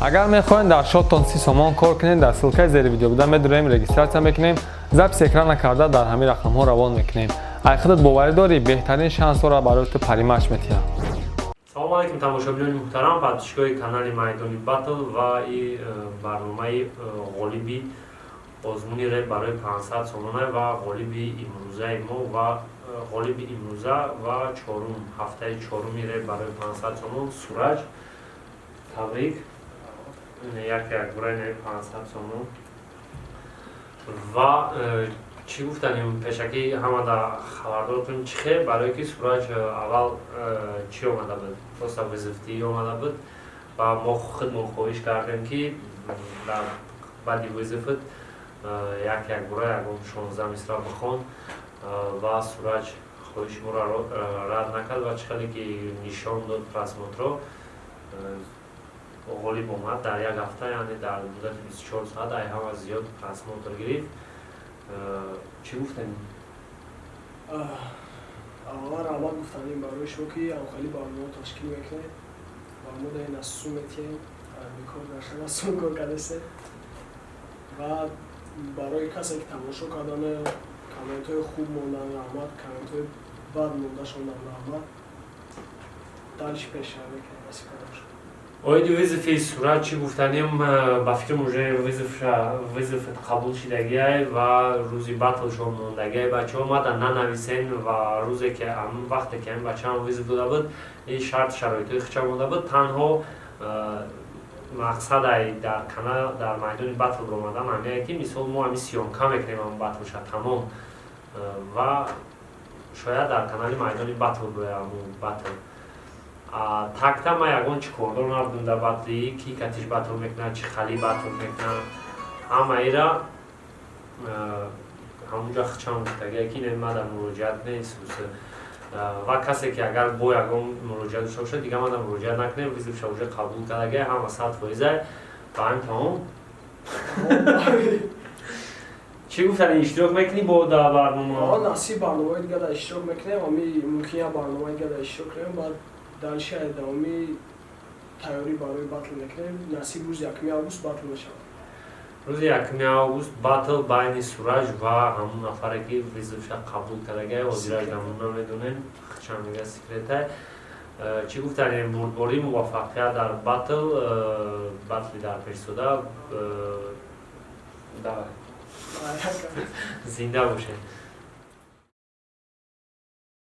اگر میخواین در شات تانسی سامان کار کنین در سلکه زیر ویدیو بودن میدونیم رجیستراسیون میکنیم ضبط اکران نکرده در همین رقم ها روان میکنیم اگه خودت باور داری بهترین شانس را برای تو پریمش میتیم. سلام علیکم تماشاچیان محترم پادشگاه کانال میدانی باتل و این برنامه غالیبی آزمونی را برای 500 سومانه و غالیبی امروزه ما و غالیبی امروزه و چهارم هفته چهارمی را برای 500 سومان سورج تبریک یک برای 500 سومان و چی گفتنیم پیشکی همه در خبردارتون چیه برای که سورج اول چی آمده بود پس وظیفتی آمده بود و ما خودمون خواهش کردیم که در بعد وظیفت یک برای 16 مصرع بخوان و سورج خواهش ما را رد نکرد و چقدر که نشان داد رسمات را غالب آمد در یک هفته یعنی در مدت 24 ساعت ای همه زیاد رسمات را گرفت. چی گفتنیم؟ اول رحمت گفتنیم برای شما که خیلی برنامه تشکیل میکنه برنامه در این اسوم میتیم بیکار در شما اسوم کار کرده و برای کسی که تماشا کردن کامنت های خوب موندن رحمت کامنت های بد مونده شوندن رحمت دلش پیش شده که بسی کردن شد آید وظیفه سورج چی گفتنیم با فکر موجه وظیفه قبول شدگیه و روزی بطل شما موندگیه بچه ها آمدن ننویسین و روزی که وقتی که این بچه هم وظیفه داده بود این شرط شرایطی خیچه مونده بود تنها مقصد در کانال در میدان بطل رو آمدن همیه که مثال ما همی سیانکا میکنیم هم بطل شد تمام و شاید در کانال میدان بطل روی همون بطل تاکتا ما یکون چی کردن نردم در بطلی کی کتیش بطل میکنن چی خالی بطل میکنن همه ایرا همونجا خچان بودتگه که این ما در مراجعت نیست و کسی که اگر با یکون مراجعت شده شد دیگه ما در مراجعت نکنه ویزیف شوجه قبول کردگه همه 100 فایزه و هم تمام چی گفتن اشتراک میکنی با در برنامه؟ نصیب برنامه دیگه در اشتراک میکنیم ممکنه یا برنامه دیگه در اشتراک کنیم بعد در شاید دوامی تیاری برای بطل میکنیم نصیب روز 1 آگوست بطل میشه روز 1 آگوست بطل بین سورج و همون نفره که ویزیفش قبول کرده و زیرش نمونه میدونین چند میگه سیکرته چی گفتن بردباری موفقیت در بطلی در پیش زنده باشه